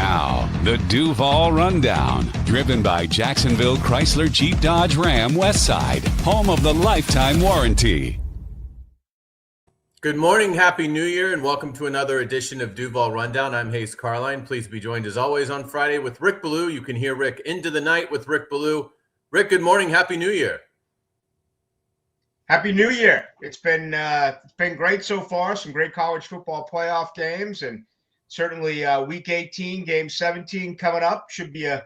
Now, the Duval Rundown, driven by Jacksonville Chrysler Jeep Dodge Ram Westside, home of the lifetime warranty. Good morning, Happy New Year, and welcome to another edition of Duval Rundown. I'm Hayes Carline. Please be joined as always on Friday with Rick Ballou. You can hear Rick into the night with Rick Ballou. Rick, good morning. Happy New Year. Happy New Year. It's been great so far. Some great college football playoff games, and certainly Week 18, Game 17 coming up. Should be a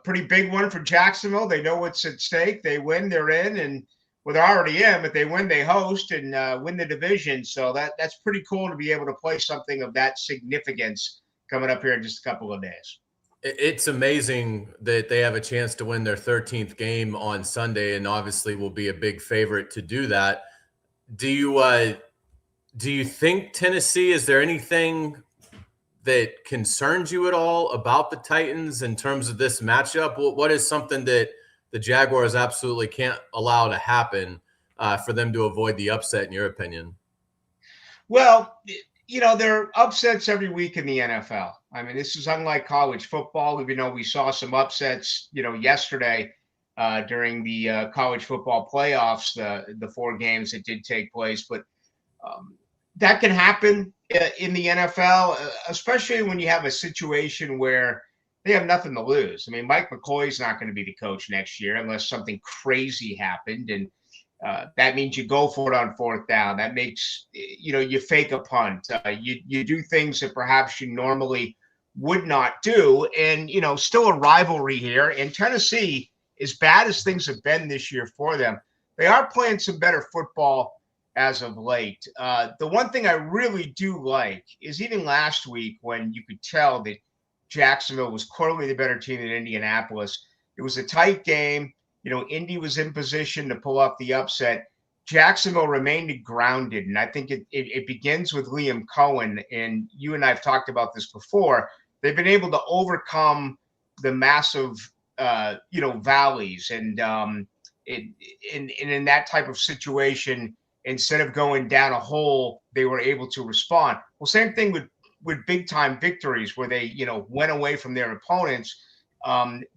pretty big one for Jacksonville. They know what's at stake. They win, they're in, and well, they're already in, but they win, they host, and win the division. So that's pretty cool to be able to play something of that significance coming up here in just a couple of days. It's amazing that they have a chance to win their 13th game on Sunday, and obviously will be a big favorite to do that. Do you think Tennessee, is there anything that concerns you at all about the Titans in terms of this matchup? What is something that the Jaguars absolutely can't allow to happen for them to avoid the upset, in your opinion? Well, there are upsets every week in the NFL. I mean, this is unlike college football, even though we saw some upsets, yesterday during the college football playoffs, the 4 games that did take place. But that can happen in the NFL, especially when you have a situation where they have nothing to lose. I mean, Mike McCoy's not going to be the coach next year unless something crazy happened. And that means you go for it on 4th down. That makes, you fake a punt. You do things that perhaps you normally would not do. And, still a rivalry here. And Tennessee, as bad as things have been this year for them, they are playing some better football as of late. The one thing I really do like is even last week when you could tell that Jacksonville was clearly the better team than Indianapolis. It was a tight game. Indy was in position to pull off the upset. Jacksonville remained grounded, and I think it begins with Liam Cohen. And you and I have talked about this before. They've been able to overcome the massive, valleys, and in that type of situation, instead of going down a hole, they were able to respond. Well, same thing with big time victories where they, went away from their opponents.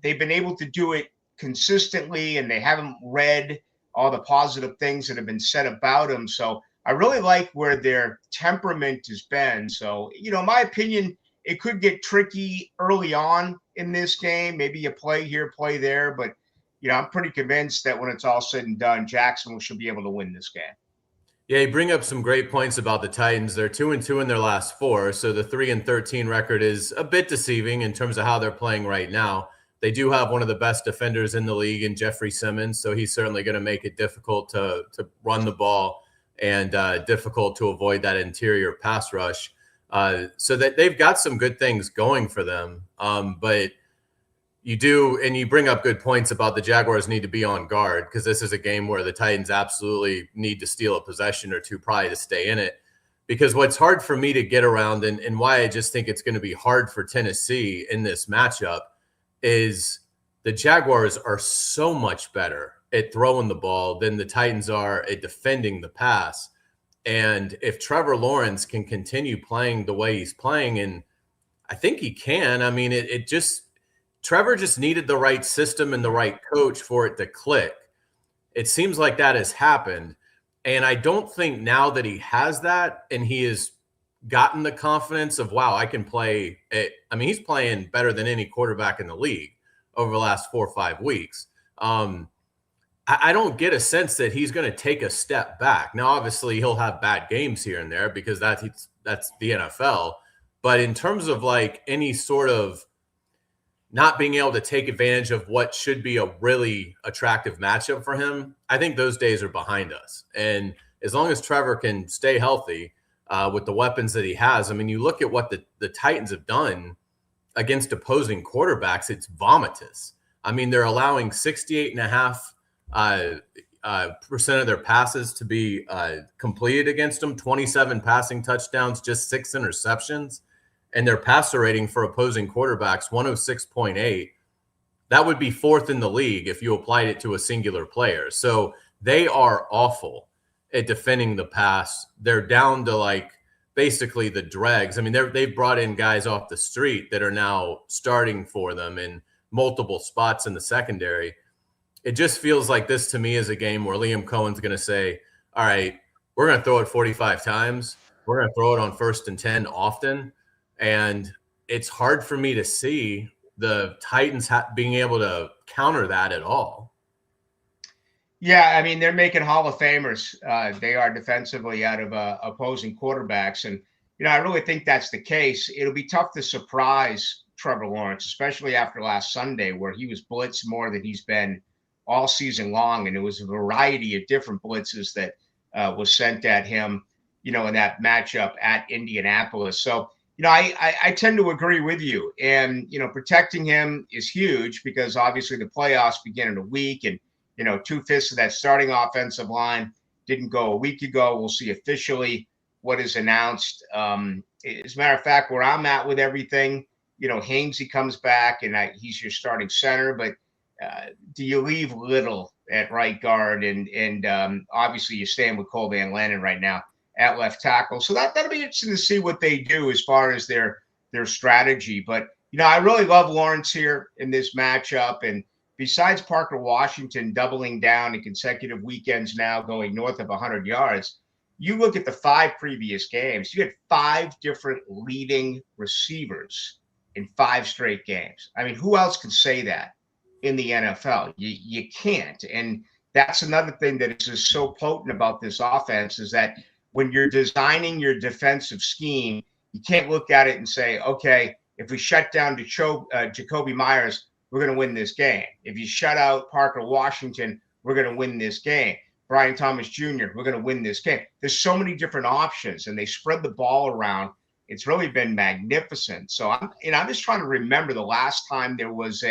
They've been able to do it consistently, and they haven't read all the positive things that have been said about them. So I really like where their temperament has been. So, in my opinion, it could get tricky early on in this game. Maybe you play here, play there, but, I'm pretty convinced that when it's all said and done, Jacksonville should be able to win this game. Yeah, you bring up some great points about the Titans. They're 2-2 in their last 4, so the 3-13 record is a bit deceiving in terms of how they're playing right now. They do have one of the best defenders in the league in Jeffrey Simmons, so he's certainly going to make it difficult to run the ball and difficult to avoid that interior pass rush. So that they've got some good things going for them. But you do, and you bring up good points about the Jaguars need to be on guard, because this is a game where the Titans absolutely need to steal a possession or two probably to stay in it. Because what's hard for me to get around, and why I just think it's going to be hard for Tennessee in this matchup, is the Jaguars are so much better at throwing the ball than the Titans are at defending the pass. And if Trevor Lawrence can continue playing the way he's playing, and I think he can, I mean, Trevor just needed the right system and the right coach for it to click. It seems like that has happened. And I don't think now that he has that and he has gotten the confidence of, wow, I can play it. I mean, he's playing better than any quarterback in the league over the last 4 or 5 weeks. I don't get a sense that he's going to take a step back. Now, obviously, he'll have bad games here and there because that's the NFL. But in terms of like any sort of not being able to take advantage of what should be a really attractive matchup for him, I think those days are behind us. And as long as Trevor can stay healthy with the weapons that he has, I mean, you look at what the Titans have done against opposing quarterbacks, it's vomitous. I mean, they're allowing 68.5% of their passes to be completed against them, 27 passing touchdowns, just 6 interceptions. And their passer rating for opposing quarterbacks, 106.8. That would be 4th in the league if you applied it to a singular player. So they are awful at defending the pass. They're down to like basically the dregs. I mean, they've brought in guys off the street that are now starting for them in multiple spots in the secondary. It just feels like this to me is a game where Liam Cohen's going to say, all right, we're going to throw it 45 times. We're going to throw it on 1st and 10 often. And it's hard for me to see the Titans being able to counter that at all. Yeah, I mean, they're making Hall of Famers. They are defensively out of opposing quarterbacks. And, I really think that's the case. It'll be tough to surprise Trevor Lawrence, especially after last Sunday, where he was blitzed more than he's been all season long. And it was a variety of different blitzes that was sent at him, in that matchup at Indianapolis. So, I tend to agree with you. And, protecting him is huge because obviously the playoffs begin in a week. And, 2/5 of that starting offensive line didn't go a week ago. We'll see officially what is announced. As a matter of fact, where I'm at with everything, Hainsey comes back and he's your starting center. But do you leave Little at right guard? And obviously you stand with Cole Van Lannon right now at left tackle. So that'll be interesting to see what they do as far as their strategy. But, I really love Lawrence here in this matchup. And besides Parker Washington doubling down in consecutive weekends now going north of 100 yards, you look at the 5 previous games, you had 5 different leading receivers in 5 straight games. I mean, who else can say that in the NFL? You can't. And that's another thing that is just so potent about this offense is that when you're designing your defensive scheme, you can't look at it and say, okay, if we shut down Jacoby Myers, we're going to win this game. If you shut out Parker Washington, we're going to win this game. Brian Thomas Jr., we're going to win this game. There's so many different options, and they spread the ball around. It's really been magnificent. So I'm just trying to remember the last time there was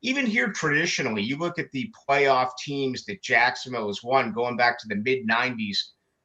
even here traditionally, you look at the playoff teams that Jacksonville has won going back to the mid-'90s,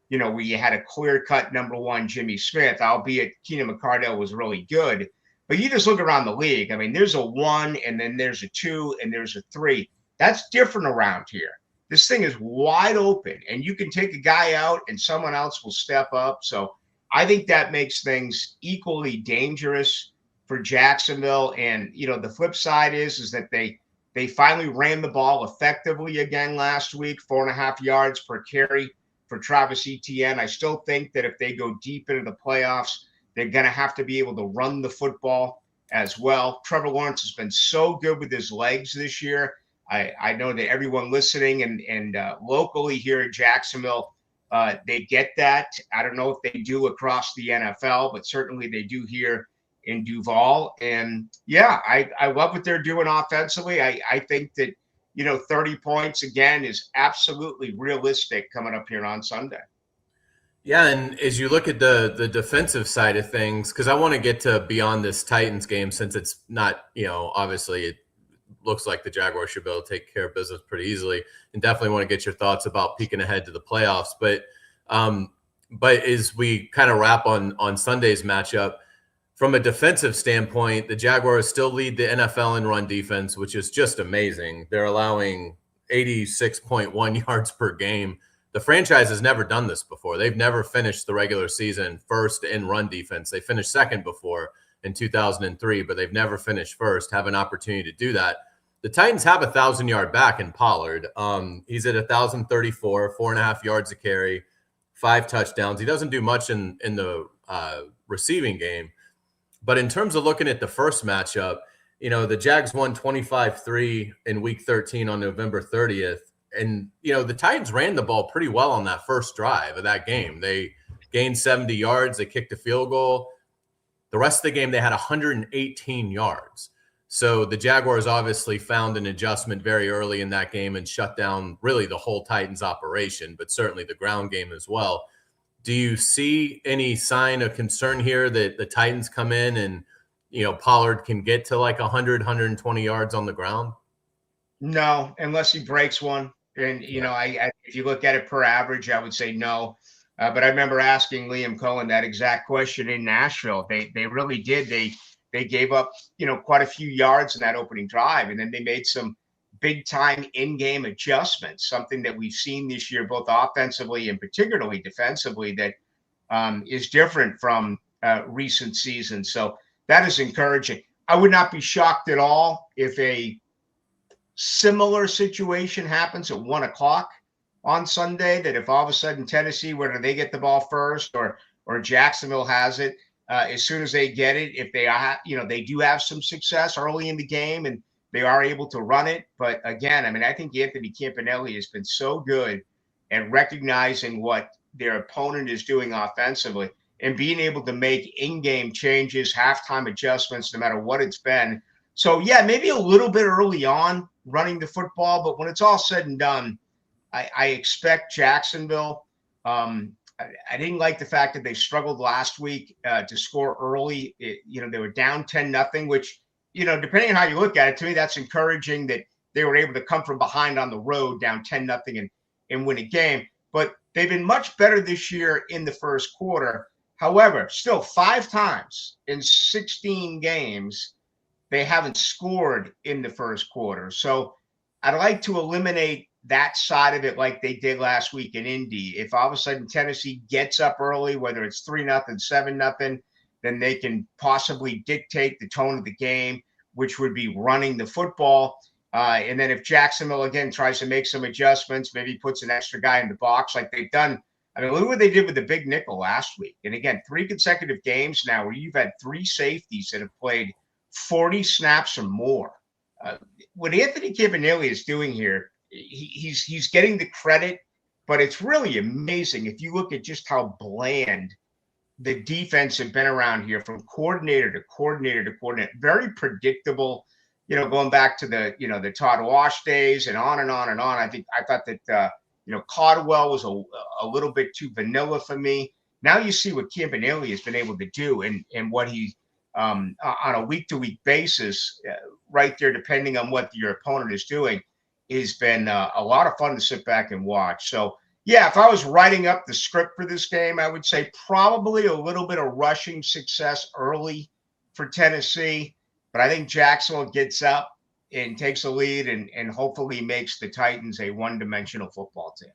where you had a clear-cut number 1 Jimmy Smith, albeit Keenan McCardell was really good. But you just look around the league. I mean, there's a 1, and then there's a 2, and there's a 3. That's different around here. This thing is wide open, and you can take a guy out, and someone else will step up. So I think that makes things equally dangerous for Jacksonville. And, the flip side is that they finally ran the ball effectively again last week, 4.5 yards per carry for Travis Etienne. I still think that if they go deep into the playoffs, they're going to have to be able to run the football as well. Trevor Lawrence has been so good with his legs this year. I know that everyone listening and locally here in Jacksonville, they get that. I don't know if they do across the NFL, but certainly they do here in Duval. And, yeah, I love what they're doing offensively. I think that, 30 points, again, is absolutely realistic coming up here on Sunday. Yeah, and as you look at the defensive side of things, because I want to get to beyond this Titans game since it's not, obviously it looks like the Jaguars should be able to take care of business pretty easily, and definitely want to get your thoughts about peeking ahead to the playoffs. But as we kind of wrap on Sunday's matchup, from a defensive standpoint, the Jaguars still lead the NFL in run defense, which is just amazing. They're allowing 86.1 yards per game. The franchise has never done this before. They've never finished the regular season first in run defense. They finished second before in 2003, but they've never finished first, have an opportunity to do that. The Titans have a 1,000-yard back in Pollard. He's at 1,034, 4.5 yards a carry, 5 touchdowns. He doesn't do much in the receiving game. But in terms of looking at the first matchup, the Jags won 25-3 in Week 13 on November 30th. And, the Titans ran the ball pretty well on that first drive of that game. They gained 70 yards. They kicked a field goal. The rest of the game, they had 118 yards. So the Jaguars obviously found an adjustment very early in that game and shut down really the whole Titans operation, but certainly the ground game as well. Do you see any sign of concern here that the Titans come in and, Pollard can get to like 100, 120 yards on the ground? No, unless he breaks one. And, if you look at it per average, I would say no. But I remember asking Liam Cohen that exact question in Nashville. They really did. They gave up, quite a few yards in that opening drive. And then they made some big time in-game adjustments, something that we've seen this year, both offensively and particularly defensively, that is different from recent seasons. So that is encouraging. I would not be shocked at all if a similar situation happens at 1 o'clock on Sunday, that if all of a sudden Tennessee, whether they get the ball first or Jacksonville has it, as soon as they get it, if they are, they do have some success early in the game and they are able to run it. But again, I mean, I think Anthony Campanelli has been so good at recognizing what their opponent is doing offensively and being able to make in-game changes, halftime adjustments, no matter what it's been. So, yeah, maybe a little bit early on running the football, but when it's all said and done, I expect Jacksonville. I didn't like the fact that they struggled last week to score early. They were down 10-0, which, depending on how you look at it, to me, that's encouraging that they were able to come from behind on the road down 10-0 and win a game. But they've been much better this year in the first quarter. However, still 5 times in 16 games, they haven't scored in the first quarter. So I'd like to eliminate that side of it like they did last week in Indy. If all of a sudden Tennessee gets up early, whether it's 3-0, 7-0, then they can possibly dictate the tone of the game, which would be running the football. And then if Jacksonville, again, tries to make some adjustments, maybe puts an extra guy in the box like they've done. I mean, look what they did with the big nickel last week. And again, 3 consecutive games now where you've had 3 safeties that have played 40 snaps or more. What Anthony Campanelli is doing here, he's getting the credit, but it's really amazing if you look at just how bland the defense have been around here from coordinator to coordinator to coordinator. Very predictable, going back to the Todd Wash days and on and on and on. I thought that Caldwell was a little bit too vanilla for me. Now you see what Campanelli has been able to do and what he on a week-to-week basis, right there, depending on what your opponent is doing, has been a lot of fun to sit back and watch. So, yeah, if I was writing up the script for this game, I would say probably a little bit of rushing success early for Tennessee. But I think Jacksonville gets up and takes a lead and hopefully makes the Titans a one-dimensional football team.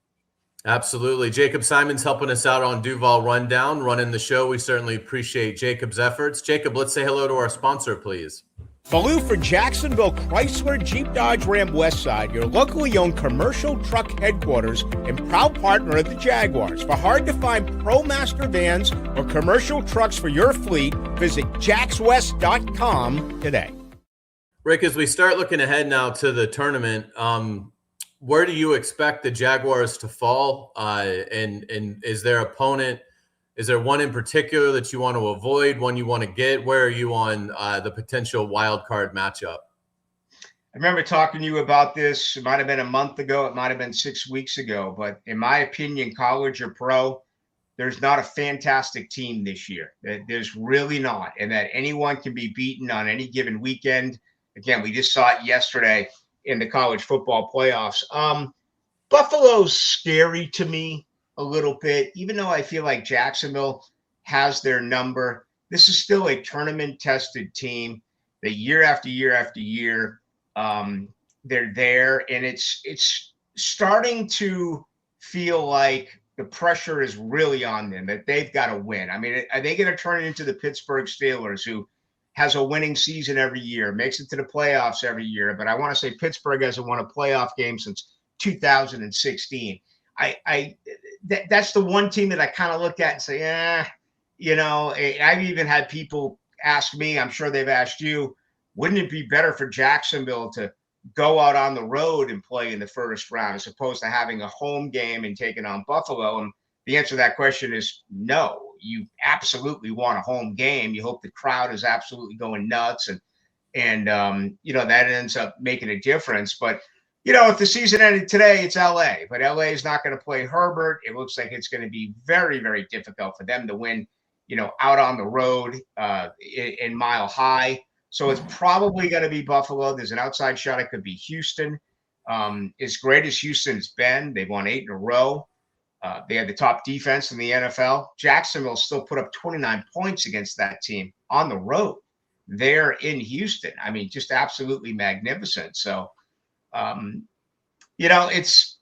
Absolutely. Jacob Simon's helping us out on Duval Rundown, running the show. We certainly appreciate Jacob's efforts. Jacob, let's say hello to our sponsor, please. Falou for Jacksonville Chrysler Jeep Dodge Ram Westside, your locally owned commercial truck headquarters and proud partner of the Jaguars. For hard-to-find ProMaster vans or commercial trucks for your fleet, visit jaxwest.com today. Rick, as we start looking ahead now to the tournament, where do you expect the Jaguars to fall? And is their opponent, is there one in particular that you want to avoid, one you want to get? Where are you on the potential wild card matchup? I remember talking to you about this. It might have been a month ago. It might have been 6 weeks ago. But in my opinion, college or pro, there's not a fantastic team this year. There's really not. And that anyone can be beaten on any given weekend. Again, we just saw it yesterday in the college football playoffs. Buffalo's scary to me a little bit, even though I feel like Jacksonville has their number. This is still a tournament-tested team. That year after year after year, they're there, and it's starting to feel like the pressure is really on them, that they've got to win. I mean, are they going to turn it into the Pittsburgh Steelers, who has a winning season every year, makes it to the playoffs every year? But I want to say Pittsburgh hasn't won a playoff game since 2016. That's the one team that I kind of look at and say, I've even had people ask me, I'm sure they've asked you, wouldn't it be better for Jacksonville to go out on the road and play in the first round as opposed to having a home game and taking on Buffalo? And the answer to that question is no. You absolutely want a home game. You hope the crowd is absolutely going nuts, and that ends up making a difference. But if the season ended today, it's LA, but LA is not going to play Herbert. It looks like it's going to be very, very difficult for them to win, out on the road in Mile High. So it's probably going to be Buffalo. There's an outside shot. It could be Houston. As great as Houston's been, they've won 8 in a row. They had the top defense in the NFL. Jacksonville still put up 29 points against that team on the road there in Houston. I mean, just absolutely magnificent. So, it's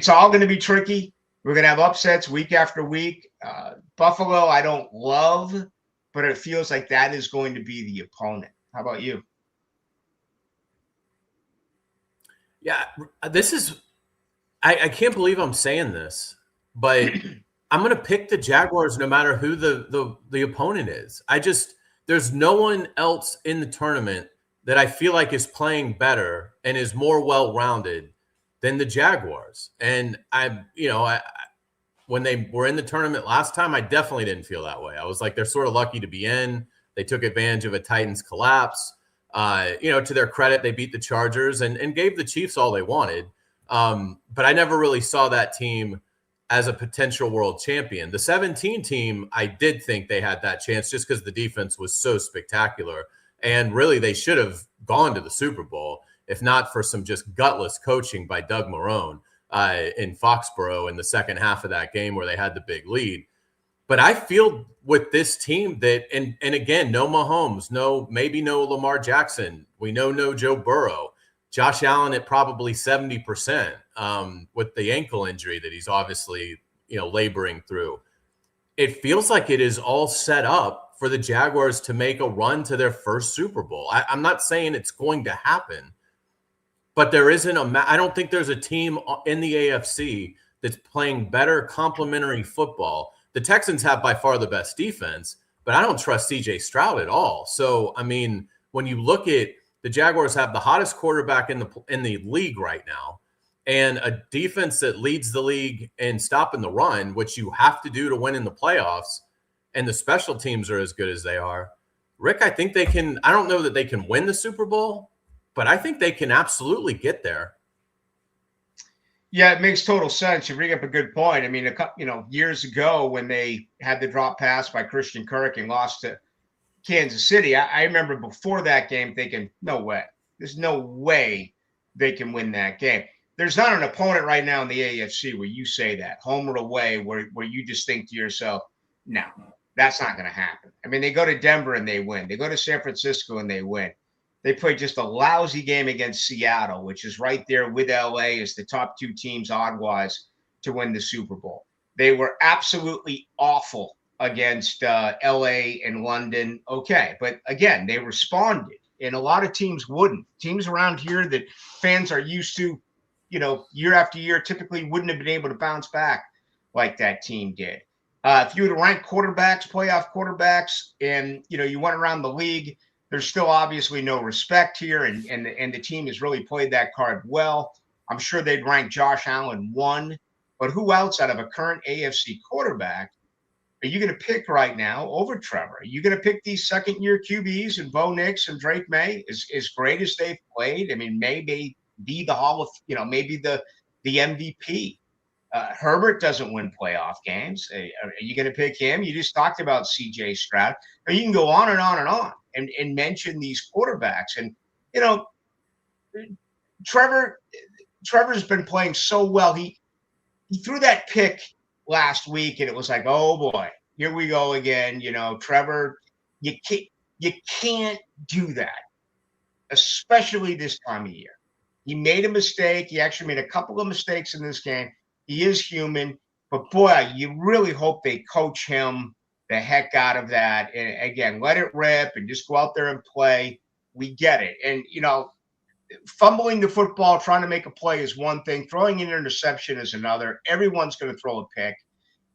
all going to be tricky. We're going to have upsets week after week. Buffalo, I don't love, but it feels like that is going to be the opponent. How about you? Yeah, this is. I can't believe I'm saying this, but I'm going to pick the Jaguars no matter who the opponent is. There's no one else in the tournament that I feel like is playing better and is more well-rounded than the Jaguars. And when they were in the tournament last time, I definitely didn't feel that way. I was like, they're sort of lucky to be in. They took advantage of a Titans collapse. To their credit, they beat the Chargers and gave the Chiefs all they wanted. But I never really saw that team as a potential world champion. The 17 team, I did think they had that chance just because the defense was so spectacular. And really, they should have gone to the Super Bowl if not for some just gutless coaching by Doug Marrone in Foxborough in the second half of that game where they had the big lead. But I feel with this team that, and again, no Mahomes, maybe no Lamar Jackson. We know no Joe Burrow. Josh Allen at probably 70% with the ankle injury that he's obviously, laboring through. It feels like it is all set up for the Jaguars to make a run to their first Super Bowl. I'm not saying it's going to happen, but there isn't I don't think there's a team in the AFC that's playing better complementary football. The Texans have by far the best defense, but I don't trust CJ Stroud at all. So, I mean, when you look at the Jaguars have the hottest quarterback in the league right now and a defense that leads the league in stopping the run, which you have to do to win in the playoffs, and the special teams are as good as they are. Rick, I think they can – I don't know that they can win the Super Bowl, but I think they can absolutely get there. Yeah, it makes total sense. You bring up a good point. I mean, years ago when they had the drop pass by Christian Kirk and lost to Kansas City, I remember before that game thinking, no way. There's no way they can win that game. There's not an opponent right now in the AFC where you say that, home or away, where you just think to yourself, no, that's not going to happen. I mean, they go to Denver and they win. They go to San Francisco and they win. They played just a lousy game against Seattle, which is right there with LA as the top two teams odd-wise to win the Super Bowl. They were absolutely awful against LA and London. Okay, but again, they responded, and a lot of teams wouldn't. Teams around here that fans are used to, year after year, typically wouldn't have been able to bounce back like that team did. If you were to rank quarterbacks, playoff quarterbacks, and you went around the league, there's still obviously no respect here, and the team has really played that card well. I'm sure they'd rank Josh Allen 1, but who else out of a current AFC quarterback are you going to pick right now over Trevor? Are you going to pick these second-year QBs and Bo Nix and Drake May? As great as they've played, I mean, maybe be the Hall of, maybe the MVP. Herbert doesn't win playoff games. Are you going to pick him? You just talked about CJ Stroud. Or you can go on and on and on and mention these quarterbacks. And, Trevor's been playing so well. He threw that pick last week, and it was like, oh, boy, here we go again. Trevor, you can't do that, especially this time of year. He made a mistake. He actually made a couple of mistakes in this game. He is human, but boy, you really hope they coach him the heck out of that. And again, let it rip and just go out there and play. We get it. And, fumbling the football, trying to make a play is one thing. Throwing an interception is another. Everyone's going to throw a pick,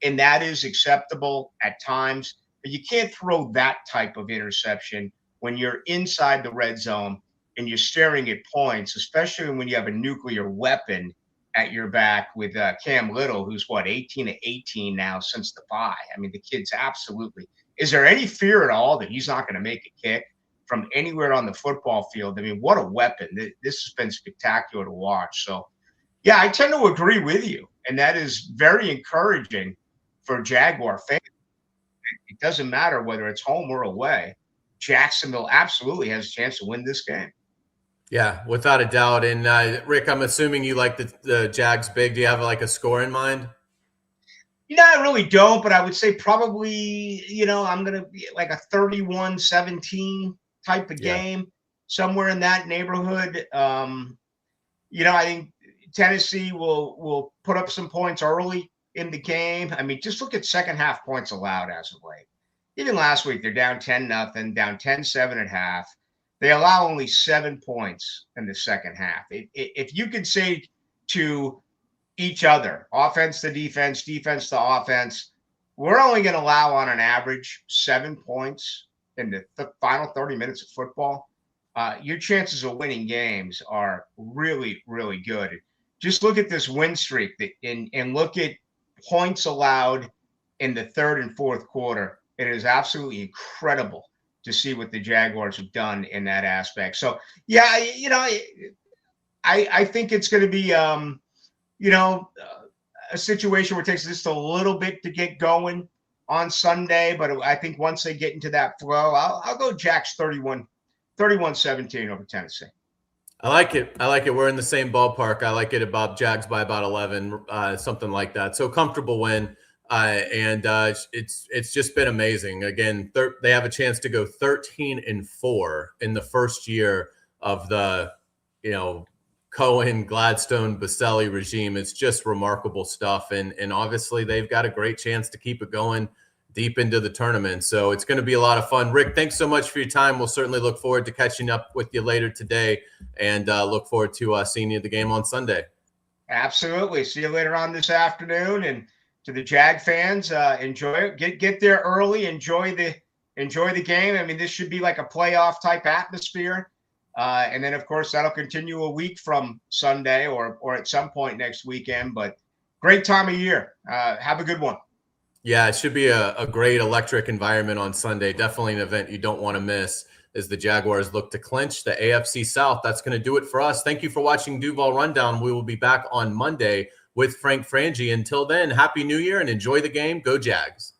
and that is acceptable at times. But you can't throw that type of interception when you're inside the red zone and you're staring at points, especially when you have a nuclear weapon at your back with Cam Little, who's 18-18 now since the bye. I mean, the kid's absolutely. Is there any fear at all that he's not going to make a kick from anywhere on the football field? I mean, what a weapon. This has been spectacular to watch. So, yeah, I tend to agree with you, and that is very encouraging for Jaguar fans. It doesn't matter whether it's home or away. Jacksonville absolutely has a chance to win this game. Yeah, without a doubt. And Rick, I'm assuming you like the Jags big. Do you have like a score in mind? I really don't, but I would say probably, I'm going to be like a 31-17 type of game, somewhere in that neighborhood. I think Tennessee will put up some points early in the game. I mean, just look at second half points allowed as of late. Even last week, they're down 10-0, down 10-7 at half. They allow only 7 points in the second half. If you could say to each other, offense to defense, defense to offense, we're only going to allow on an average 7 points in the final 30 minutes of football, your chances of winning games are really, really good. Just look at this win streak and look at points allowed in the third and fourth quarter. It is absolutely incredible to see what the Jaguars have done in that aspect. So, yeah, I think it's going to be, a situation where it takes just a little bit to get going on Sunday. But I think once they get into that flow, I'll go Jacks 31-17 over Tennessee. I like it. We're in the same ballpark. I like it about Jags by about 11, something like that. So comfortable win. And it's just been amazing. Again, they have a chance to go 13-4 in the first year of the, Cohen, Gladstone, Baselli regime. It's just remarkable stuff. And obviously they've got a great chance to keep it going deep into the tournament. So it's going to be a lot of fun. Rick, thanks so much for your time. We'll certainly look forward to catching up with you later today, and look forward to seeing you at the game on Sunday. Absolutely. See you later on this afternoon. And to the Jag fans, enjoy it. Get there early. Enjoy the game. I mean, this should be like a playoff type atmosphere. And then, of course, that'll continue a week from Sunday or at some point next weekend. But great time of year. Have a good one. Yeah, it should be a great electric environment on Sunday. Definitely an event you don't want to miss as the Jaguars look to clinch the AFC South. That's going to do it for us. Thank you for watching Duval Rundown. We will be back on Monday with Frank Frangie. Until then, Happy New Year and enjoy the game. Go Jags.